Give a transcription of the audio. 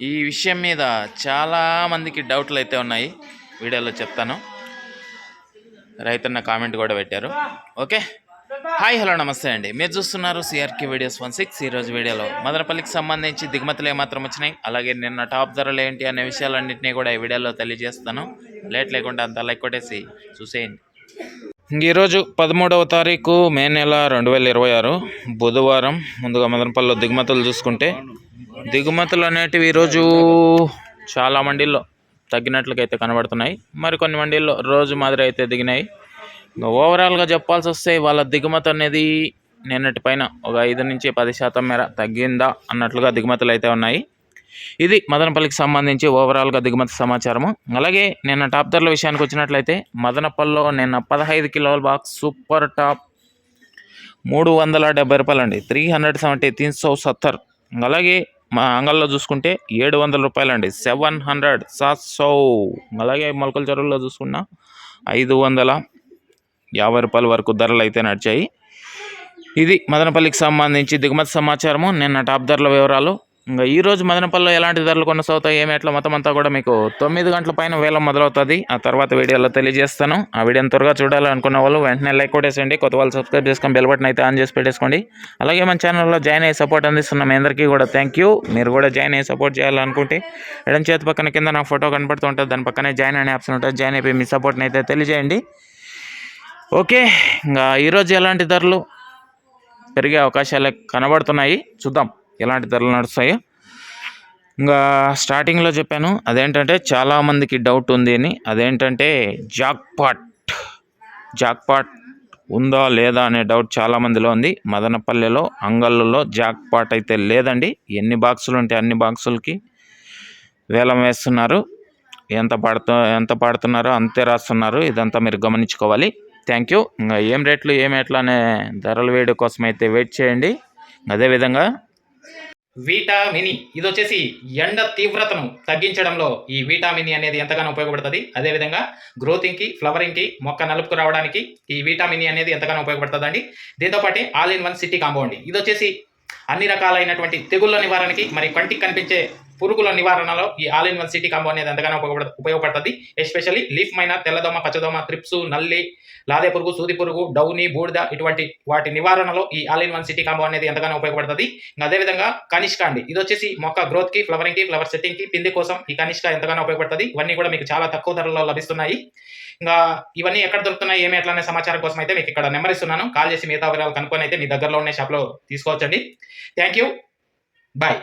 ఈ విషయం మీద చాలా మందికి డౌట్లు అయితే ఉన్నాయి, వీడియోలో చెప్తాను. రైతన్న కామెంట్ కూడా పెట్టారు. ఓకే, హాయ్ హలో నమస్తే అండి. మీరు చూస్తున్నారు సిఆర్కే వీడియోస్ 16. ఈరోజు వీడియోలో మదనపల్లికి సంబంధించి దిగుమతులు ఏమాత్రం వచ్చినాయి, అలాగే నిన్న టాప్ ధరలు ఏంటి అనే విషయాలన్నింటినీ కూడా ఈ వీడియోలో తెలియజేస్తాను. లేట్ లేకుండా అంతా లైక్ కొట్టేసి చూసేయండి. ఈరోజు 13వ తారీఖు మే నెల 2026 బుధవారం. ముందుగా మదనపల్లిలో దిగుమతులు చూసుకుంటే, దిగుమతులు అనేటివి ఈరోజు చాలా మండీల్లో తగ్గినట్లుగైతే కనబడుతున్నాయి. మరికొన్ని మండీల్లో రోజు మాదిరి అయితే దిగినాయి. ఓవరాల్గా చెప్పాల్సి వస్తే వాళ్ళ దిగుమతి అనేది నిన్నటి పైన ఒక 5 నుంచి 10% మేర తగ్గిందా అన్నట్లుగా దిగుమతులు అయితే ఉన్నాయి. ఇది మదనపల్లికి సంబంధించి ఓవరాల్గా దిగుమతి సమాచారము. అలాగే నిన్న టాప్ ధరల విషయానికి వచ్చినట్లయితే మదనపల్లిలో నిన్న 15 కిలోల బాక్స్ సూపర్ టాప్ 370 రూపాయలు అండి, 370, 370. అలాగే మా అంగల్లో చూసుకుంటే 700 రూపాయలు అండి, 700, 700. అలాగే మొలకల చెరువుల్లో చూసుకున్న 550 రూపాయల వరకు ధరలు అయితే నడిచాయి. ఇది మదనపల్లికి సంబంధించి దిగుమతి సమాచారము, నిన్న టాప్ ధరల వివరాలు. ఇంకా ఈరోజు మదనపల్లిలో ఎలాంటి ధరలు కొనసాగుతాయి, ఏమి ఎట్లా మొత్తం అంతా కూడా మీకు 9 గంటల పైన వేలం మొదలవుతుంది. ఆ తర్వాత వీడియోలో తెలియజేస్తాను. ఆ వీడియోని త్వరగా చూడాలనుకున్న వాళ్ళు వెంటనే లైక్ కొట్టేసేయండి. కొత్త వాళ్ళు సబ్స్క్రైబ్ చేసుకొని బెల్ బటన్ అయితే ఆన్ చేసి పెట్టేసుకోండి. అలాగే మన ఛానల్లో జాయిన్ అయ్యి సపోర్ట్ అందిస్తున్న మీ అందరికీ కూడా థ్యాంక్ యూ. మీరు కూడా జాయిన్ అయ్యి సపోర్ట్ చేయాలనుకుంటే ఎడం చేతి పక్కన కింద నా ఫోటో కనపడుతూ ఉంటుంది, దాని పక్కనే జాయిన్ అనే ఆప్షన్ ఉంటుంది. జాయిన్ అయిపోయి మీ సపోర్ట్ని అయితే తెలియజేయండి. ఓకే, ఇంకా ఈరోజు ఎలాంటి ధరలు పెరిగే అవకాశాలు కనబడుతున్నాయి, చూద్దాం ఎలాంటి ధరలు నడుస్తాయో. ఇంకా స్టార్టింగ్లో చెప్పాను, అదేంటంటే చాలామందికి డౌట్ ఉంది అని. అదేంటంటే జాక్పాట్ ఉందా లేదా అనే డౌట్ చాలామందిలో ఉంది. మదనపల్లెలో అంగళ్ళలో జాక్పాట్ అయితే లేదండి. ఎన్ని బాక్సులు ఉంటే అన్ని బాక్సులకి వేలం వేస్తున్నారు. ఎంత పాడుతున్నారో అంతే రాస్తున్నారు. ఇదంతా మీరు గమనించుకోవాలి. Thank you. ఇంకా ఏం రేట్లు ఏం ఎట్లా అనే ధరల వేడి కోసం అయితే వెయిట్ చేయండి. అదేవిధంగా విటామిని, ఇది వచ్చేసి ఎండ తీవ్రతను తగ్గించడంలో ఈ విటామిని అనేది ఎంతగానో ఉపయోగపడుతుంది. అదేవిధంగా గ్రోతింగ్కి, ఫ్లవరింగ్కి, మొక్క నలుపుకు రావడానికి ఈ విటామిని అనేది ఎంతగానో ఉపయోగపడుతుంది అండి. దీంతోపాటు ఆల్ ఇన్ 1 సిటీ కాంబో అండి. ఇది వచ్చేసి అన్ని రకాలైనటువంటి తెగుళ్ళ నివారణకి, మరి కంటికి కనిపించే పురుగుల నివారణలో ఈ ఆల్ ఇన్ 1 సిటీ కాంబో అనేది ఎంతగానో ఉపయోగపడుతుంది. ఎస్పెషల్లీ లీఫ్ మైనా, తెల్లదోమ, పచ్చదోమ, త్రిప్సు, నల్లి, లాదే పురుగు, సూది పురుగు, డౌని, బూడిద ఇటువంటి వాటి నివారణలో ఈ ఆల్ ఇన్ 1 సిటీ కాంబో అనేది ఎంతగానో ఉపయోగపడుతుంది. అదేవిధంగా కనిష్క అండి, ఇది వచ్చేసి మొక్క గ్రోత్కి, ఫ్లవరింగ్కి, ఫ్లవర్ సెట్టింగ్కి, పిండి కోసం ఈ కనిష్క ఎంతగానో ఉపయోగపడుతుంది. ఇవన్నీ కూడా మీకు చాలా తక్కువ ధరలో లభిస్తున్నాయి. ఇంకా ఇవన్నీ ఎక్కడ దొరుకుతున్నాయి ఏమి ఎట్లా అనే సమాచారం కోసం అయితే మీకు ఇక్కడ నెంబర్ ఇస్తున్నాను. కాల్ చేసి మిగతా వివరాలు కనుక్కొని అయితే మీ దగ్గరలో ఉన్న షాప్లో తీసుకోవచ్చండి. Thank you, bye.